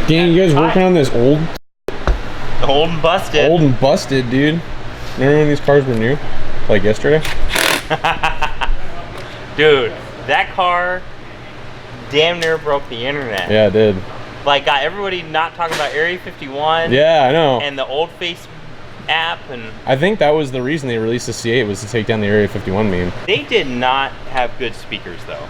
Dang, you guys working on this old and busted. Old and busted, dude. Remember when these cars were new? Like yesterday? Dude, that car damn near broke the internet. Yeah, it did. Like, got everybody not talking about Area 51. Yeah, I know. And the old face app, and I think that was the reason they released the C8 was to take down the Area 51 meme. they did not have good speakers though.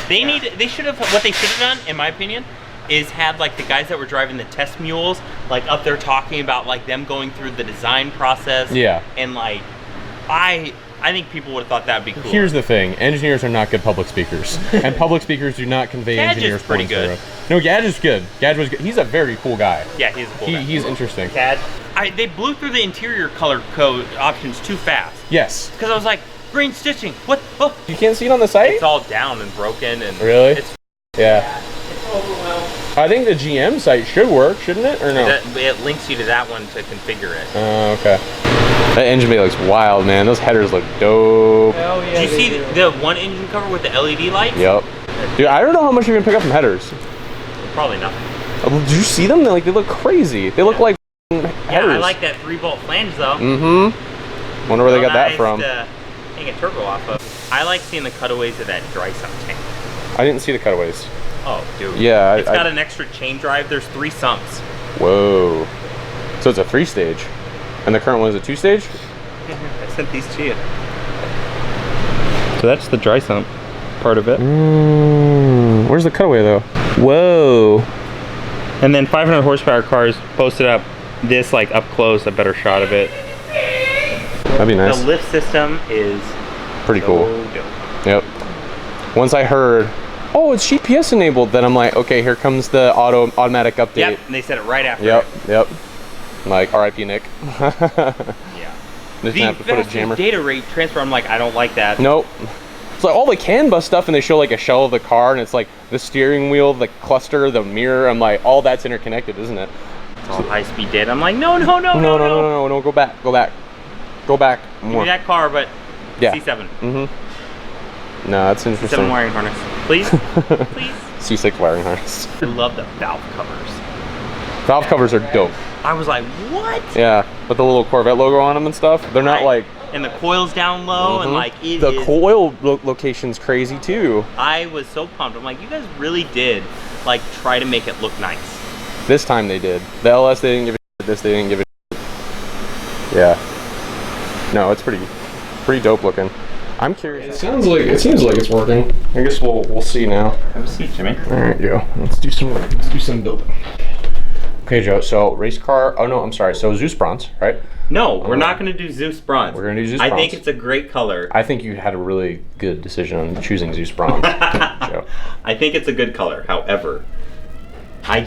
They should have, what they should have done, in my opinion, is had like the guys that were driving the test mules like up there talking about like them going through the design process. Yeah. And like, I think people would have thought that'd be cool. Here's the thing: engineers are not good public speakers, and public speakers do not convey engineers' pretty points. good. No, Gadget's good. Gadget was good. He's a very cool guy. Yeah, he's a cool guy. He's interesting. They blew through the interior color code options too fast. Yes. Because I was like, green stitching. What? Oh. You can't see it on the site? It's all down and broken and really? It's yeah. I think the GM site should work, shouldn't it? Or no? It links you to that one to configure it. Oh, okay. That engine bay looks wild, man. Those headers look dope. Hell yeah. Did you see the one engine cover with the LED lights? Yep. Dude, I don't know how much you're gonna pick up from headers. Probably nothing. Did you see them? They look crazy. They look like headers. Yeah, I like that 3-bolt flange though. Mm-hmm. Wonder where they got that from. Hang a turbo off of. I like seeing the cutaways of that dry sump tank. I didn't see the cutaways. Oh, dude. Yeah. It's got an extra chain drive. There's 3 sumps. Whoa. So it's a 3-stage. And the current one is a 2-stage? I sent these to you. So that's the dry sump part of it. Where's the cutaway though? Whoa. And then 500 horsepower cars posted up this like up close, a better shot of it. That'd be nice. The lift system is pretty cool. Dope. Yep. Once I heard, oh, it's GPS enabled, then I'm like, okay, here comes the automatic update. Yep, and they said it right after. Yep. I'm like, RIP Nick. Yeah. Just have to put a jammer. Data rate transfer, I'm like, I don't like that. Nope. It's like all the CAN bus stuff, and they show like a shell of the car, and it's like the steering wheel, the cluster, the mirror. I'm like, all that's interconnected, isn't it? It's all high-speed data. I'm like, no, go back more. Give me that car, but yeah. C7. Mm-hmm. No, that's interesting. C7 wiring harness, please, please. C6 wiring harness. I love the valve covers. Valve covers are dope. I was like, what? Yeah, with the little Corvette logo on them and stuff. They're not like. And the coil's down low, and like the coil location's crazy too. I was so pumped. I'm like, you guys really did like try to make it look nice. This time they did. The LS they didn't give a shit. This they didn't give a shit. Yeah. No, it's pretty dope looking. I'm curious. It seems like it's working. I guess we'll see now. Have a seat, Jimmy. All right, Joe. Let's do some building. Okay, Joe. So race car. Oh no, I'm sorry. So Zeus bronze, right? No, we're not going to do Zeus bronze. We're going to do Zeus bronze. I think it's a great color. I think you had a really good decision on choosing Zeus bronze, Joe. I think it's a good color. However, I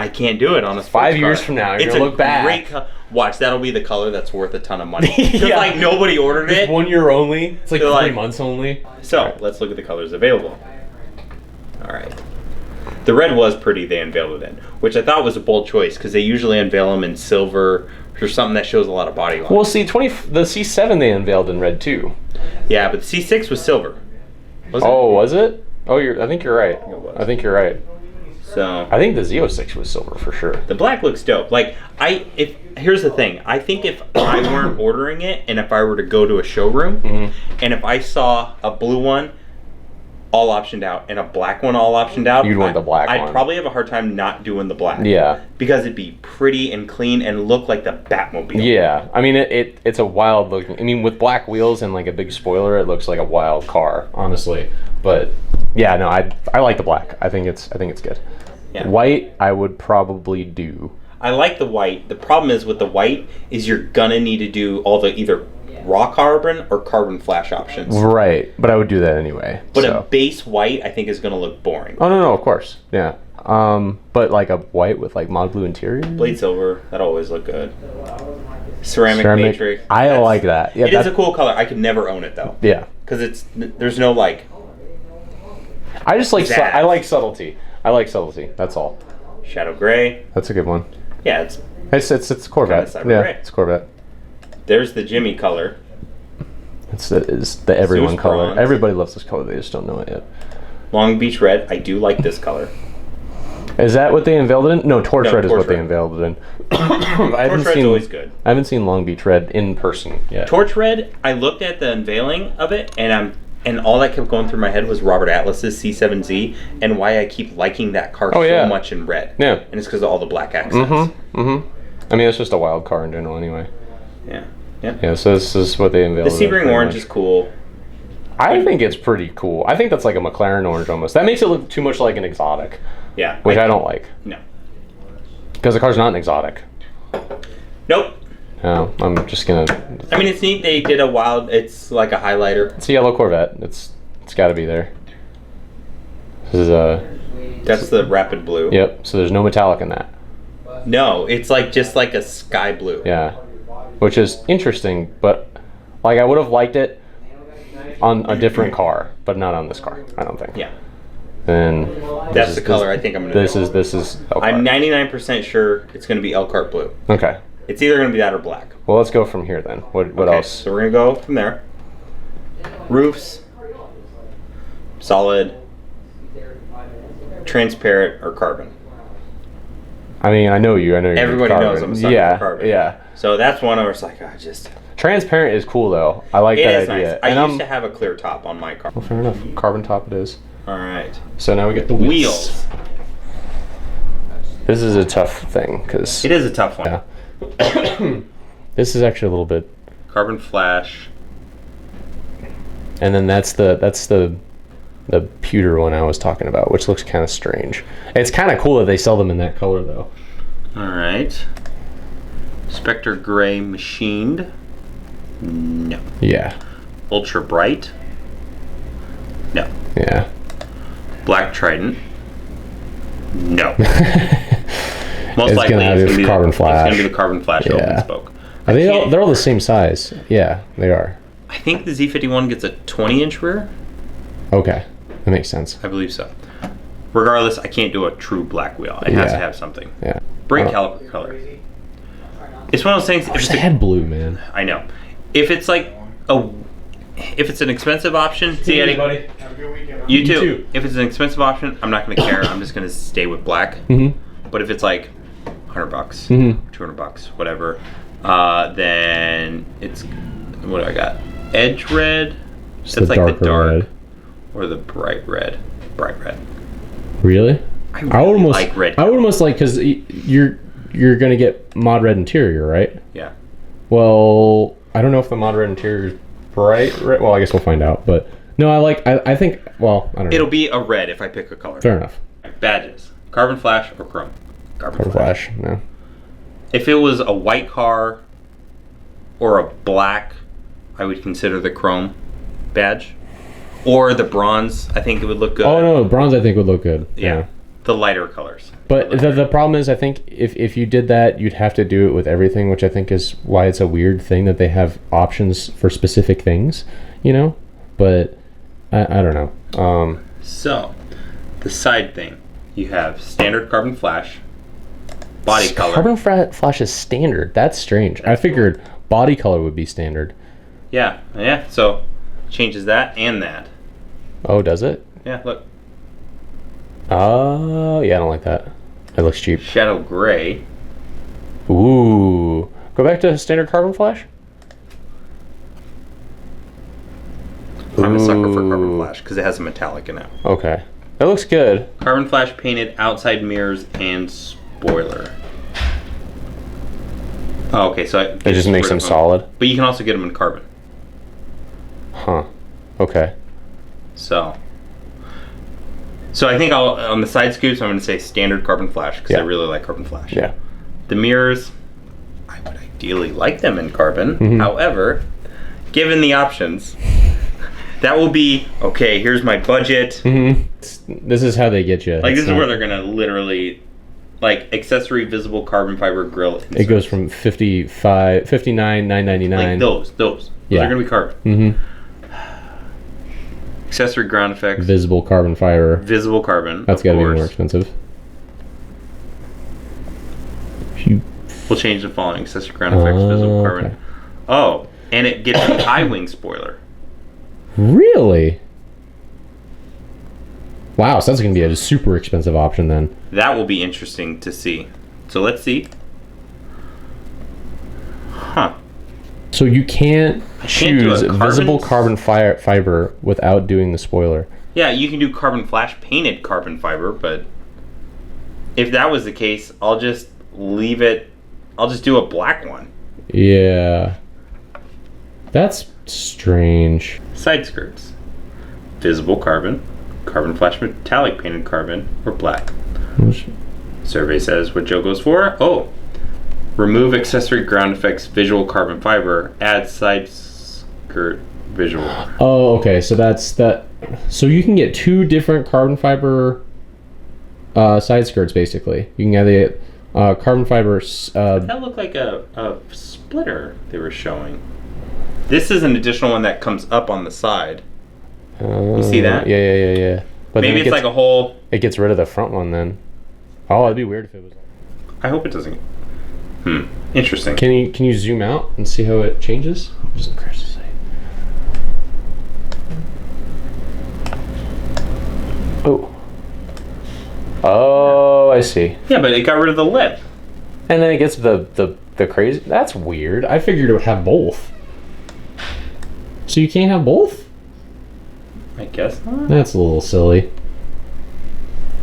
can't do it on a sports 5 years car. from now, you're gonna look back. Great Watch, that'll be the color that's worth a ton of money. Because like nobody ordered it. 1 year only. It's like 3 like, months only. So let's look at the colors available. All right. The red was pretty. They unveiled it in, which I thought was a bold choice because they usually unveil them in silver or something that shows a lot of body line. Well, see, the C7 they unveiled in red too. Yeah, but the C6 was silver. Was it? Oh, I think you're right. I think you're right. So I think the Z06 was silver for sure. The black looks dope. Like here's the thing. I think if I weren't ordering it, and if I were to go to a showroom, and if I saw a blue one all optioned out and a black one all optioned out, you'd want the black one. I'd probably have a hard time not doing the black. Yeah. Because it'd be pretty and clean and look like the Batmobile. Yeah. I mean, it's a wild looking. I mean, with black wheels and like a big spoiler, it looks like a wild car, honestly. But yeah, no, I like the black. I think it's good. Yeah. White, I would probably do. I like the white. The problem is with the white is you're gonna need to do all the either raw carbon or carbon flash options. Right, but I would do that anyway. But a base white, I think, is gonna look boring. Oh no, of course, yeah. But like a white with like mod blue interior. Blade silver, that always look good. Ceramic matrix. I like that. Yeah, it is a cool color. I could never own it though. Yeah. Because there's no like. I just like I like subtlety. I like subtlety. That's all. Shadow gray. That's a good one. Yeah, it's Corvette. Yeah, gray. It's Corvette. There's the Jimmy color. It's the everyone Zeus color. Bronze. Everybody loves this color. They just don't know it yet. Long Beach red. I do like this color. Is that what they unveiled it in? No, Torch Red is Torch what they Red. unveiled it in. Torch Red's always good. I haven't seen Long Beach Red in person yet. Torch Red, I looked at the unveiling of it, and all that kept going through my head was Robert Atlas's C7Z and why I keep liking that car so much in red. Yeah. And it's because of all the black accents. I mean, it's just a wild car in general anyway. Yeah. Yeah, so this is what they unveiled. The Sebring orange is cool. I think it's pretty cool. I think that's like a McLaren orange almost. That makes it look too much like an exotic. Yeah. Which I don't like. No. Because the car's not an exotic. Nope. No, I'm just gonna... I mean, it's neat. They did a wild... It's like a highlighter. It's a yellow Corvette. It's got to be there. This is a... That's the Rapid Blue. Yep, so there's no metallic in that. No, it's like just like a sky blue. Yeah. Which is interesting, but like I would have liked it on a different car, but not on this car, I don't think. Yeah. And that's the color I think I'm going to do. This is Elkhart. I'm 99% sure it's going to be Elkhart blue. Okay. It's either going to be that or black. Well, let's go from here then. What else? So we're going to go from there. Roofs. Solid. Transparent or carbon. I mean, I know you. Everybody knows I'm a sucker for carbon. Yeah. So that's one I was like, just... Transparent is cool though. I like that idea. Nice. I used to have a clear top on my car. Well, fair enough. Carbon top it is. All right. So now we get the wheels. This is a tough thing because it is a tough one. Yeah. This is actually a little bit carbon flash. And then that's the pewter one I was talking about, which looks kind of strange. It's kind of cool that they sell them in that color though. All right. Spectre gray machined. No. Yeah. Ultra bright. No. Yeah. Black Trident. No. Most it's likely it's gonna be carbon flash. It's gonna be the carbon flash open spoke. Are they're all the same size. Yeah, they are. I think the Z51 gets a 20-inch rear. Okay, that makes sense. I believe so. Regardless, I can't do a true black wheel. It has to have something. Yeah. Brake caliper color. It's one of those things. I wish they had blue, man. I know. If it's like if it's an expensive option, see Eddie. Buddy. Have a good weekend. You too. If it's an expensive option, I'm not going to care. I'm just going to stay with black. But if it's like $100, $200, whatever, then it's what do I got? Edge red. That's like the dark red. Or the bright red. Bright red. Really? I would almost like red. I would almost like because you're gonna get mod red interior, right? Yeah. Well, I don't know if the mod red interior is bright red. Well, I guess we'll find out. But no, I think. Well, I don't know. It'll be a red if I pick a color. Fair enough. Badges: carbon flash or chrome. Carbon flash. No. If it was a white car or a black, I would consider the chrome badge. Or the bronze, I think it would look good. Oh no, bronze I think would look good. Yeah. The lighter colors. But the problem is, I think if you did that, you'd have to do it with everything, which I think is why it's a weird thing that they have options for specific things, you know? But I don't know. So, the side thing, you have standard carbon flash, body color. Carbon flash is standard. That's strange. I figured body color would be standard. Yeah. So, changes that and that. Oh, does it? Yeah, look. Oh, yeah, I don't like that. It looks cheap. Shadow gray. Ooh. Go back to standard carbon flash. I'm a sucker for carbon flash because it has a metallic in it. Okay. That looks good. Carbon flash painted outside mirrors and spoiler. Oh, okay, so it just makes them solid. But you can also get them in carbon. Huh. Okay. So I think on the side scoops, I'm going to say standard carbon flash because I really like carbon flash. Yeah. The mirrors, I would ideally like them in carbon. However, given the options, that will be, okay, here's my budget. This is how they get you. Like, this is where they're going to literally, like, accessory visible carbon fiber grill inserts. It goes from $59,999. Like those. Those are going to be carbon. Accessory ground effects. Visible carbon fiber. Visible carbon. That's got to be more expensive. We'll change the following: accessory ground effects, visible carbon. Okay. Oh, and it gets an high wing spoiler. Really? Wow, so that's going to be a super expensive option then. That will be interesting to see. So let's see. Huh. So you can't choose visible carbon fiber without doing the spoiler. Yeah, you can do carbon flash painted carbon fiber, but if that was the case, I'll just leave it. I'll just do a black one. Yeah. That's strange. Side skirts. Visible carbon, carbon flash metallic painted carbon, or black. Survey says what Joe goes for. Oh. Remove accessory ground effects visual carbon fiber. Add side skirt visual. Oh, okay. So that's that. So you can get 2 different carbon fiber side skirts, basically. You can have the carbon fiber. That looked like a splitter they were showing. This is an additional one that comes up on the side. You see that? Yeah. But maybe it's like a whole. It gets rid of the front one then. Oh, it'd be weird if it was. I hope it doesn't. Interesting. Can you zoom out and see how it changes? Doesn't crash the site. Oh, I see. Yeah, but it got rid of the lip. And then it gets the crazy. That's weird. I figured it would have both. So you can't have both? I guess not. That's a little silly.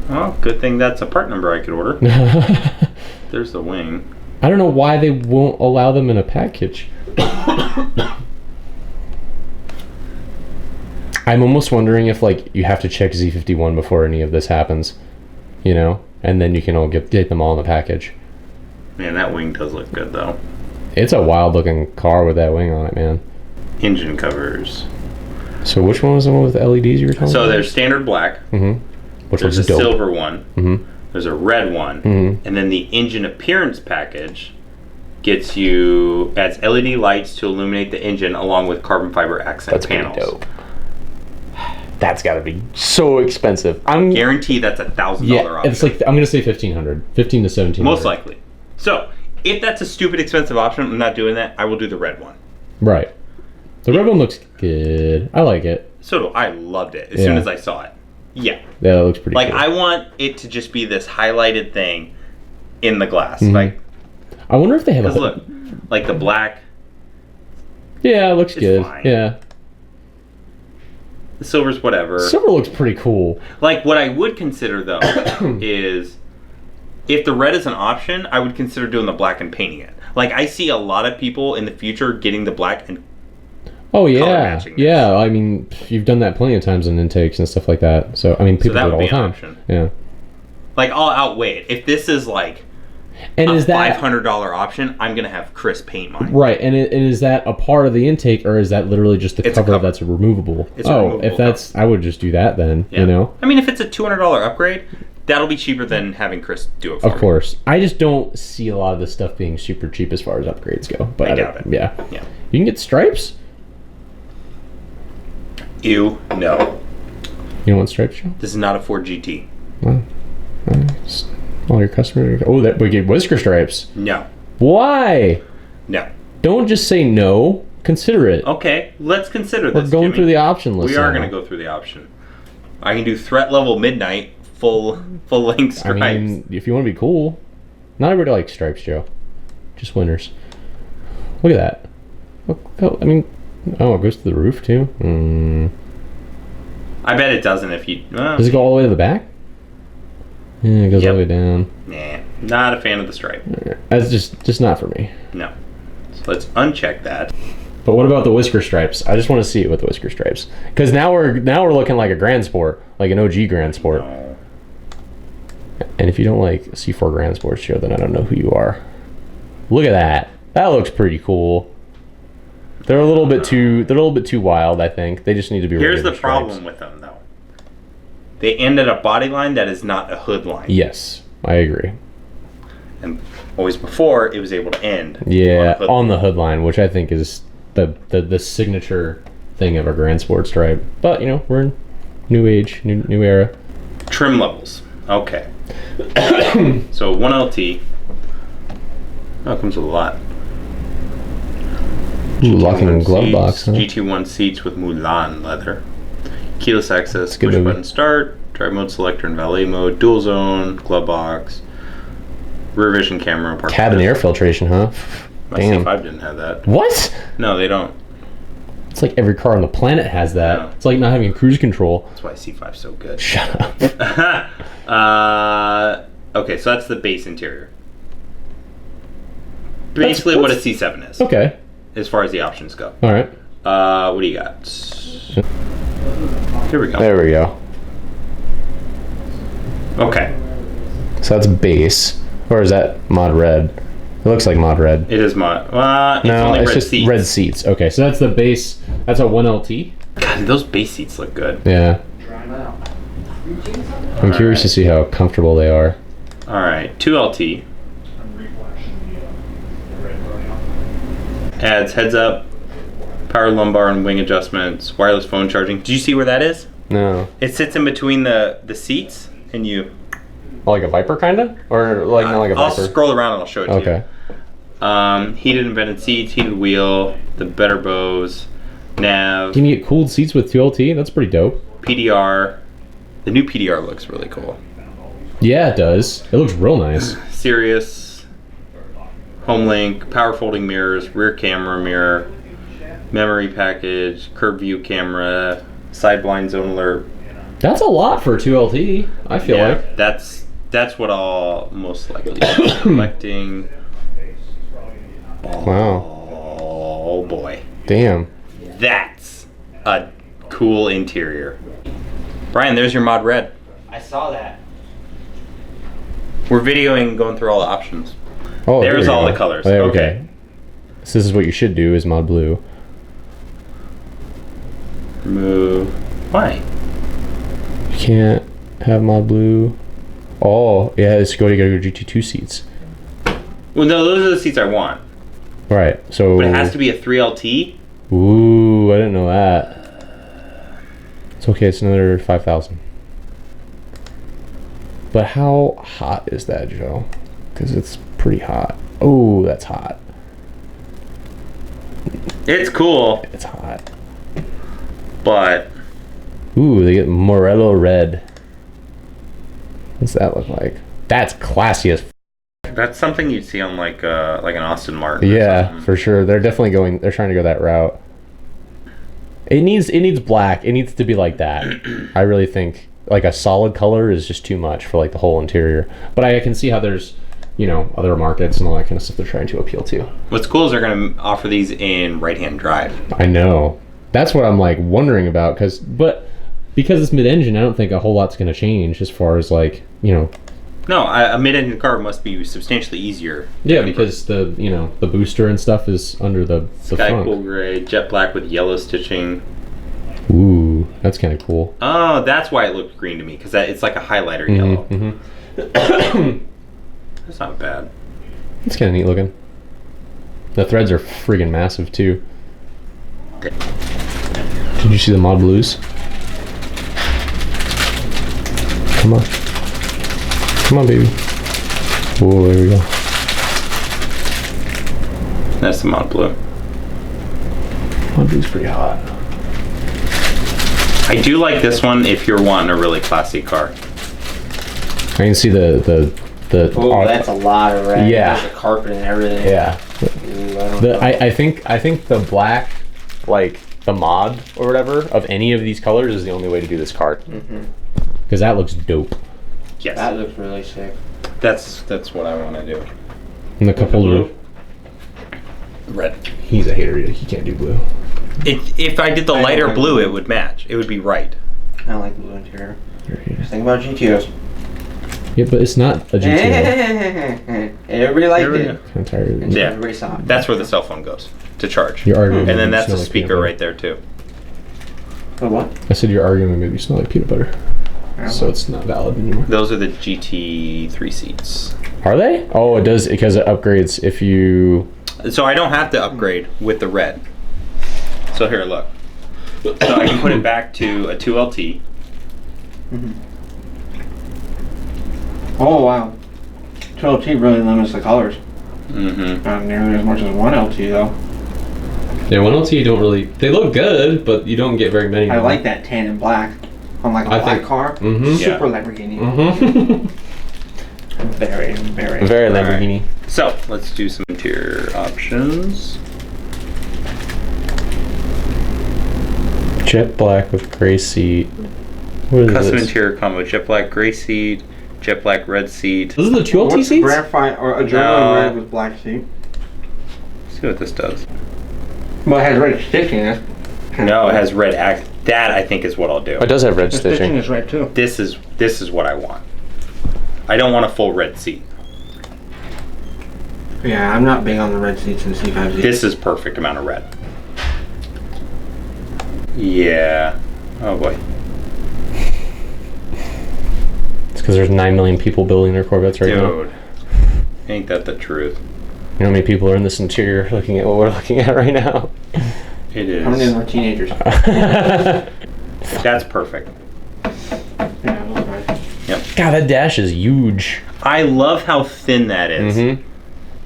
Well, good thing that's a part number I could order. There's the wing. I don't know why they won't allow them in a package. I'm almost wondering if like you have to check Z51 before any of this happens, you know, and then you can all get them all in the package. Man, that wing does look good though. It's a wild looking car with that wing on it, man. Engine covers. So which one was the one with the LEDs you were talking about? So there's standard black. Mm-hmm. Which there's was a dope. silver one. Mm-hmm. There's a red one, Mm-hmm. and then the engine appearance package adds LED lights to illuminate the engine along with carbon fiber accent panels. Pretty dope. That's got to be so expensive. Guarantee that's $1,000 option. It's like I'm gonna say $1,500, $1,500 to $1,700. Most likely. So if that's a stupid expensive option, I'm not doing that. I will do the red one. Right. The red one looks good. I like it. So do I. Loved it as soon as I saw it. Yeah. Yeah, that looks pretty Like, cool. I want it to just be this highlighted thing in the glass. Mm-hmm. Like, I wonder if they have because look, like the black. Yeah, it looks good. fine. Yeah. The silver's whatever. Silver looks pretty cool. Like, what I would consider, though, is if the red is an option, I would consider doing the black and painting it. Like, I see a lot of people in the future getting the black and Oh, color yeah. matching this. Yeah, I mean, you've done that plenty of times in intakes and stuff like that. So, I mean, people that do it would all be the an time. option. Yeah. Like, I'll outweigh it. If this is like And a is that $500 option, I'm going to have Chris paint mine. right? And is that a part of the intake, or is that literally just the It's a cover cover. that's removable? It's a oh, removable if that's, I would just do that then. Yeah. You know. I mean, if it's a $200 upgrade, that'll be cheaper than having Chris do it for me. Of course. I just don't see a lot of this stuff being super cheap as far as upgrades go. But I doubt it. Yeah. Yeah. You can get stripes. Ew, no. You don't want stripes, Joe? This is not a Ford GT. Well, all your customers. Oh, that we get whisker stripes. No. Why? No. Don't just say no. Consider it. Okay, let's consider this. We're going Jimmy. through the option list. We are now. going to go through the option. I can do threat level midnight full length stripes. I mean, if you want to be cool. Not everybody likes stripes, Joe. Just winners. Look at that. Oh, I mean, oh, it goes to the roof too. I bet it doesn't if you. Does it go all the way to the back? Yeah, it goes all the way down. Nah, not a fan of the stripe. That's just not for me. No. So let's uncheck that. But what about the whisker stripes? I just want to see it with the whisker stripes, because now we're looking like a Grand Sport, like an OG Grand Sport. No. And if you don't like C4 Grand Sports, Joe, then I don't know who you are. Look at that. That looks pretty cool. They're a little bit too wild, I think. They just need to be. Here's the regular problem stripes. with them, though. They end at a body line that is not a hood line. Yes, I agree. And always before, it was able to end. Yeah, on on the hood line, which I think is the signature thing of a Grand Sport stripe. But you know, we're in new age, new era. Trim levels. Okay. So 1LT. Oh, it comes with a lot. Ooh, locking glove box. Huh? GT1 seats with Mulan leather. Keyless access, good push movie. button start, drive mode selector and valet mode, dual zone, glove box, rear vision camera, cabin air filtration, huh? My Damn. C5 didn't have that. What? No, they don't. It's like every car on the planet has that. Yeah. It's like not having a cruise control. That's why C5's so good. Shut up. Okay, so that's the base interior. Basically what a C7 is. Okay. As far as the options go. All right. What do you got? Here we go. There we go. Okay. So that's base. Or is that mod red? It looks like mod red. It is mod. It's No, only it's red just seats. red seats. Okay, so that's the base. That's a 1LT. God, those base seats look good. Yeah. I'm curious to see how comfortable they are. Alright, 2LT. Adds heads up, power lumbar and wing adjustments, wireless phone charging. Do you see where that is? No. It sits in between the seats and you... Like a Viper, kind of? Or like not like a I'll Viper? scroll around and I'll show it to Okay. you. Heated and vented seats, heated wheel, the better Bose, nav, Can you get cooled seats with 2LT? That's pretty dope. PDR. The new PDR looks really cool. Yeah, it does. It looks real nice. Sirius, home link, power folding mirrors, rear camera mirror, memory package, curb view camera, side blind zone alert. That's a lot for a 2LT, I feel like. That's what I'll most likely be selecting. Wow. Oh boy. Damn. That's a cool interior. Brian, there's your mod red. I saw that. We're videoing going through all the options. Oh, There's there we all go. the colors. Okay. Okay. So this is what you should do is mod blue. Remove. Why? You can't have mod blue. Oh, yeah, you gotta go GT2 seats. Well, no, those are the seats I want. Right, so... But it has to be a 3LT? Ooh, I didn't know that. It's okay, it's another 5,000. But how hot is that, Joe? Because it's pretty hot. Oh, that's hot. It's cool, It's hot. but Ooh, they get Morello red. What's that look like? That's classy as that's something you'd see on like an Aston Martin. or yeah, something. for sure. They're trying to go that route. It needs black. It needs to be like that. I really think like a solid color is just too much for like the whole interior. But I can see how there's, other markets and all that kind of stuff they're trying to appeal to. What's cool is they're going to offer these in right-hand drive. I know. That's what I'm like wondering about but because it's mid-engine, I don't think a whole lot's going to change as far as like, No, a mid-engine car must be substantially easier. Yeah, because the the booster and stuff is under the Sky front. cool gray, jet black with yellow stitching. Ooh, that's kind of cool. Oh, that's why it looked green to me, because it's like a highlighter yellow. Mm-hmm. That's not bad. It's kind of neat looking. The threads are friggin' massive too. Okay. Did you see the mod blues? Come on. Come on, baby. Oh, there we go. That's the mod blue. Mod blue's pretty hot. I do like this one if you're wanting a really classy car. I can see the Oh, that's a lot of red. Yeah. The carpet and everything. yeah. Ooh, I don't know. I think the black, like the mod or whatever of any of these colors is the only way to do this car. Because that looks dope. Yes. That looks really sick. That's what I want to do. And the cup holder. Red. He's a hater. He can't do blue. If I did the I lighter don't blue, like it would match. It would be right. I don't like blue interior. You're a hater. Just think about GTOs. Yeah, but it's not a GTO. Everybody liked There we it. go. I'm tired of And it. Yeah. everybody saw it. That's where the cell phone goes to charge. You're arguing. And then made me that's smell the like speaker peanut right there too. But what? butter. I said your argument made me smell like peanut butter. So it's not valid anymore. Those are the GT3 seats. Are they? Oh, it does because it upgrades if you. So I don't have to upgrade with the red. So here, look. So I can put it back to a 2LT. Oh, wow. 2LT really limits the colors. Mm-hmm. Not nearly as much as 1LT, though. Yeah, 1LT don't really. They look good, but you don't get very many. I like that tan and black. on like a black car. Mm-hmm. Super Lamborghini. Mm-hmm. Very, very. Very Lamborghini. Right. So let's do some interior options. Jet black with gray seat. What is Custom this? interior combo: jet black gray seat, jet black red seat. Those are the 2LT What's seats? graphite or a German red with black seat? Let's see what this does. Well, it has red stitching in it. No, it has red act. That I think is what I'll do. It does have red The stitching stitching. is red too. This is what I want. I don't want a full red seat. Yeah, I'm not big on the red seats in C5Z. This is perfect amount of red. Yeah. Oh boy. It's because there's 9 million people building their Corvettes right now. Dude. Ain't that the truth? You know how many people are in this interior looking at what we're looking at right now? It is. How many of them are teenagers? That's perfect. Yeah, those guys. God, that dash is huge. I love how thin that is. Mm-hmm.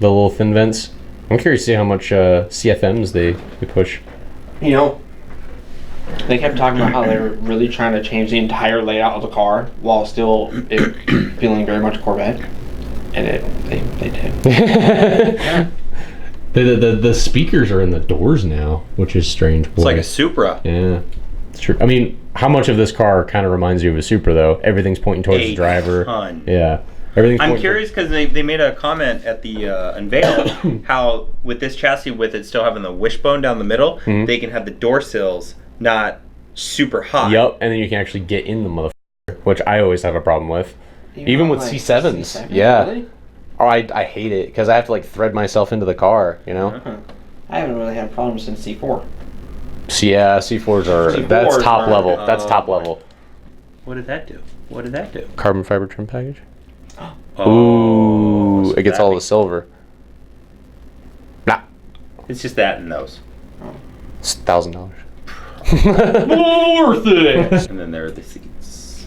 The little thin vents. I'm curious to see how much CFMs they push. You know, they kept talking about how they were really trying to change the entire layout of the car while still it feeling very much Corvette. And they did. The speakers are in the doors now, which is strange. It's like a Supra. Yeah, it's true. I mean, how much of this car kind of reminds you of a Supra, though? Everything's pointing towards the driver. Ton. Yeah. Everything's I'm pointing curious because they made a comment at the unveil how with this chassis with it still having the wishbone down the middle, they can have the door sills not super high. Yep, and then you can actually get in the motherfucker, which I always have a problem with. Even with like C7s. C7s, Yeah. really? Oh, I hate it because I have to like thread myself into the car, you know? Huh. I haven't really had problems since C4. So yeah, C4s are, that's C4s top are- level. That's oh, top boy. level. What did that do? What did that do? Carbon fiber trim package. Oh, Ooh, so it gets that all the makes- silver. Nah, It's just that and those. it's $1,000. Worth it. And then there are the seats.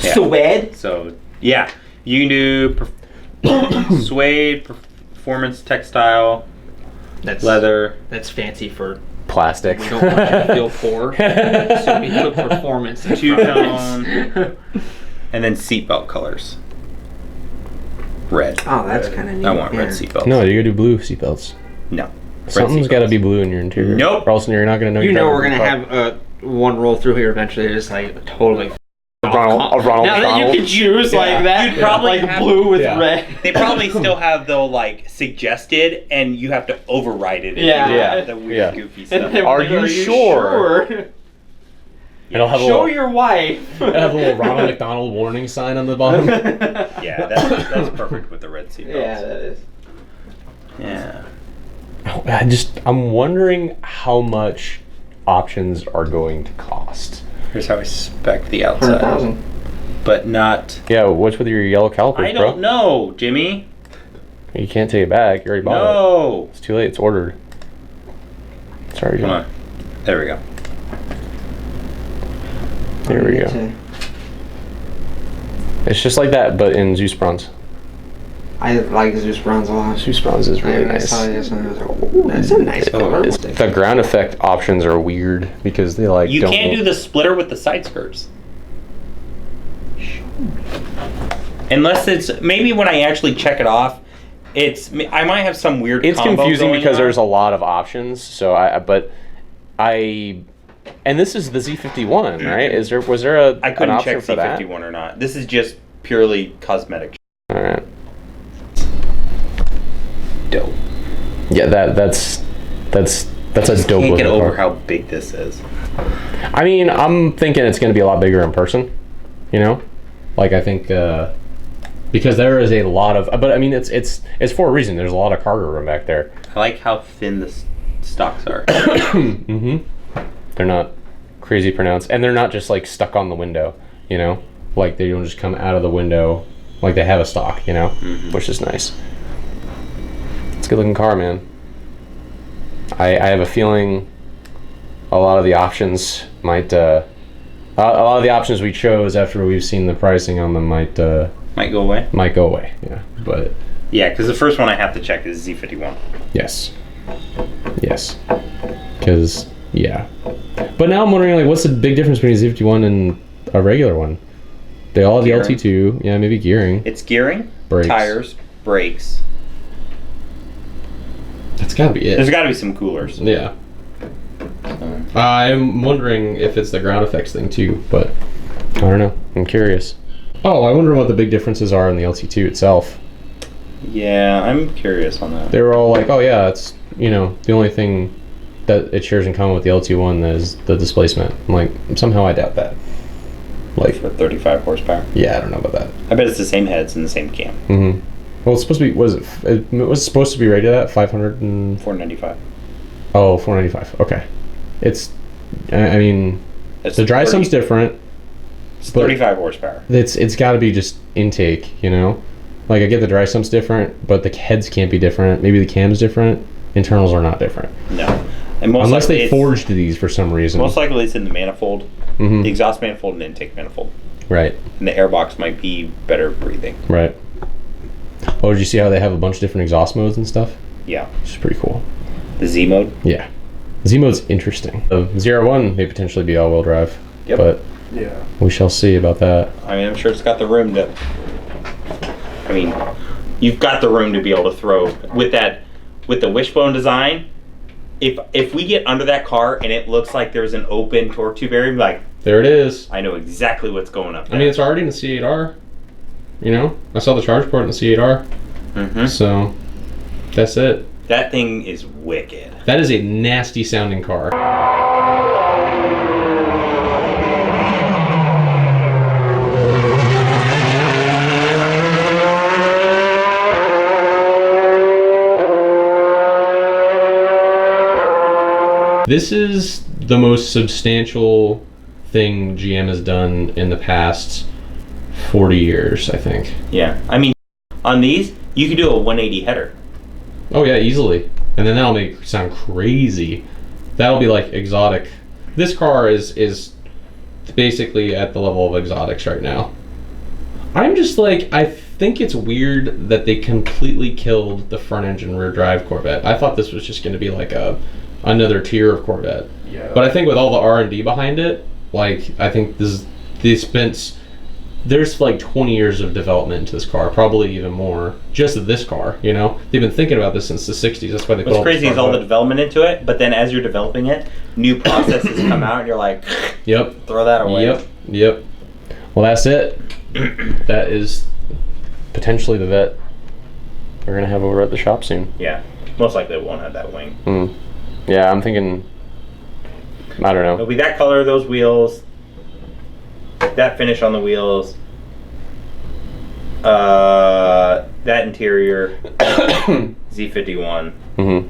Yeah. Suede? So yeah, you can do suede, performance textile, That's leather. That's fancy for. Plastic. We don't want you to feel poor. So we put performance. in front of Two-tone, and then seatbelt colors. Red. Oh, that's kind of neat. I want red yeah. seatbelts. No, you gotta do blue seatbelts. No. Red Something's seatbelts. gotta be blue in your interior. Nope. Or else you're not gonna know. You you're know driving we're a gonna car. have one roll through here eventually. Just like totally. Ronald Now that you can choose like that, You'd probably like have- blue with Yeah. red. They probably still have though like suggested, and you have to override it. if Yeah. you Yeah. have The weird Yeah. goofy And stuff. then Are we're you like, sure? It'll have a Show little, your wife. it'll have a little Ronald McDonald warning sign on the bottom. Yeah, that's perfect with the red seatbelts. Yeah, that is. Yeah. I'm wondering how much options are going to cost. Here's how I spec the outside, 100,000. but not. Yeah, what's with your yellow calipers, I don't know, Jimmy. You can't take it back. You already bought it. No. It's too late. It's ordered. Sorry. Come on. There we go. There we go. It's just like that, but in Zeus bronze. I like Zeus bronze a lot. Zeus bronze is really I nice. saw this and I was like, ooh, that's a nice color. The ground effect options are weird because they like You don't can't do the splitter with the side skirts. Unless it's maybe when I actually check it off, I might have some weird. It's combo confusing going because on. there's a lot of options. So and this is the Z51, right? Was there I an couldn't option check for that? C51 or not. This is just purely cosmetic. All right. Dope. Yeah, that's a dope. Can't get looking over car. how big this is. I mean, I'm thinking it's going to be a lot bigger in person. You know, like I think because there is a lot of, but I mean, it's for a reason. There's a lot of cargo room back there. I like how thin the stocks are. Mm-hmm. They're not crazy pronounced, and they're not just like stuck on the window. You know, like they don't just come out of the window like they have a stock. You know, which is nice. It's a good looking car, man. I have a feeling a lot of the options might a lot of the options we chose after we've seen the pricing on them might go away. Yeah, but Yeah, because the first one I have to check is Z51. yes, because Yeah. But now I'm wondering, like, what's the big difference between a Z51 and a regular one? They all have the Gearing. LT2. Yeah, maybe gearing. It's gearing, Brakes. tires, brakes. That's gotta be it. There's got to be some coolers. Yeah. I'm wondering if it's the ground effects thing too, but I don't know. I'm curious. Oh, I wonder what the big differences are in the LT2 itself. Yeah, I'm curious on that. They were all like, oh yeah, it's, you know, the only thing that it shares in common with the LT1 is the displacement. I'm like, somehow I doubt that. Like, For 35 horsepower. yeah, I don't know about that. I bet it's the same heads and the same cam. Mm-hmm. Well, it's supposed to be, it was supposed to be rated at 500 and... 495. Oh, 495. Okay. It's, I mean, It's the dry 30 sum's different. It's but 35 horsepower. It's got to be just intake, you know? Like, I get the dry sum's different, but the heads can't be different. Maybe the cam's different. Internals are not different. No. And most Unless likely they forged these for some reason. Most likely it's in the manifold, Mhm. the exhaust manifold and intake manifold. Right, And the airbox might be better breathing. right. Oh, did you see how they have a bunch of different exhaust modes and stuff? Yeah. Which is pretty cool. The Z mode. Yeah. Z mode's interesting. The ZR1 may potentially be all-wheel drive. Yep. But Yeah. we shall see about that. I mean, I'm sure it's got the room to. I mean, you've got the room to be able to throw with the wishbone design. If we get under that car and it looks like there's an open torque tube area, like, There it is. I know exactly what's going up there. I mean, it's already in the C8R. You know? I saw the charge port in the C8R. Mhm. So, that's it. That thing is wicked. That is a nasty sounding car. This is the most substantial thing GM has done in the past 40 years, I think. Yeah. I mean, on these, you could do a 180 header. Oh yeah, easily. And then that'll make it sound crazy. That'll be like exotic. This car is basically at the level of exotics right now. I'm just like, I think it's weird that they completely killed the front engine rear drive Corvette. I thought this was just going to be like another tier of Corvette. Yeah. But I think with all the R&D behind it, like, I think there's like 20 years of development into this car, probably even more, just of this car, you know? They've been thinking about this since the 60s. That's why they put What's crazy this is car all the out. development into it, but then as you're developing it, new processes come out and you're like, Yep. throw that away. Yep. Well, that's it. That is potentially the vet we're going to have over at the shop soon. Yeah. Most likely it won't have that wing. Yeah, I'm thinking, I don't know. It'll be that color, those wheels, that finish on the wheels, that interior, Z51. Mm-hmm.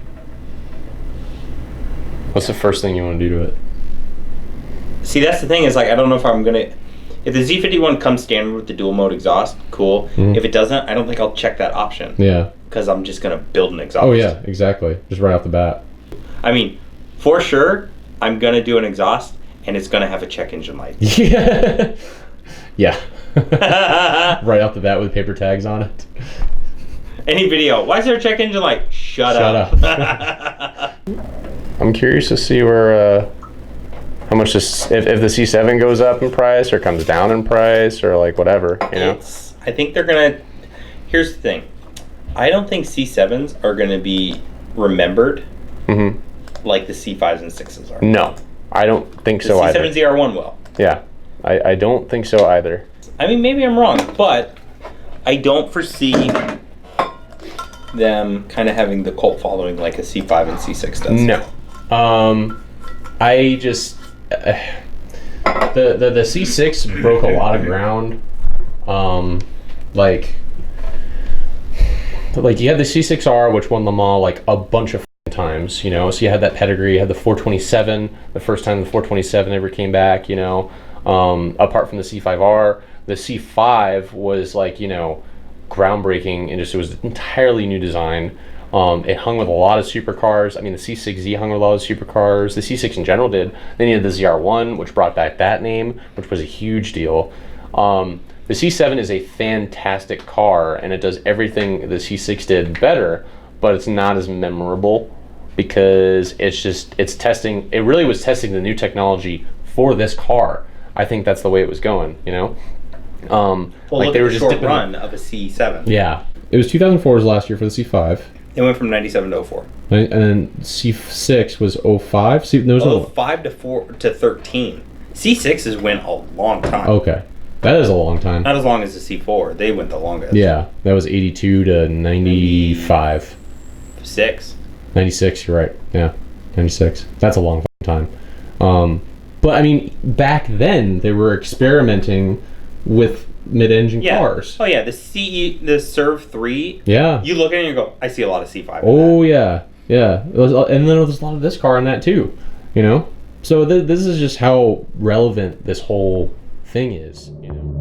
What's the first thing you want to do to it? See, that's the thing is, like, I don't know if I'm going to... If the Z51 comes standard with the dual mode exhaust, cool. Mhm. If it doesn't, I don't think I'll check that option. Yeah. Because I'm just going to build an exhaust. Oh, yeah, exactly. Just right off the bat. I mean, for sure, I'm going to do an exhaust, and it's going to have a check engine light. Yeah. Yeah. Right off the bat with paper tags on it. Any video, why is there a check engine light? Shut up. I'm curious to see where, how much this, if the C7 goes up in price or comes down in price or like whatever, you know? I think they're going to... Here's the thing. I don't think C7s are going to be remembered like the C5s and 6s are. No, I don't think The so either. C7 ZR1 will. Yeah, I don't think so either. I mean, maybe I'm wrong, but I don't foresee them kind of having the cult following like a C5 and C6 does. No. I just... the C6 broke a lot of ground. Like you had the C6R, which won Le Mans like a bunch of times, you know. So you had that pedigree. You had the 427, the first time the 427 ever came back, you know. Apart from the C5R, the C5 was like, you know, groundbreaking, and just it was an entirely new design. It hung with a lot of supercars. I mean, the C6Z hung with a lot of supercars. The C6 in general did. Then you had the ZR1, which brought back that name, which was a huge deal. The C7 is a fantastic car, and it does everything the C6 did better, but it's not as memorable because it's testing. It really was testing the new technology for this car. I think that's the way it was going. Well, like look they at were the just short dipping. run of a C7. Yeah. It was 2004 was last year for the C5. It went from 97 to 04. And then C6 was 05. See, there was no. 05 to 4 to 13. C6s went a long time. Okay, that is a long time. Not as long as the C4. They went the longest. Yeah, that was 82 to 95. 6. 96, you're right. Yeah, 96. That's a long time. But I mean, back then they were experimenting with mid-engine cars. Oh yeah, the Serve 3. Yeah. You look at it and you go, I see a lot of C5. Oh yeah, yeah. And then there's a lot of this car in that too. You know. So this is just how relevant this whole thing is. You know.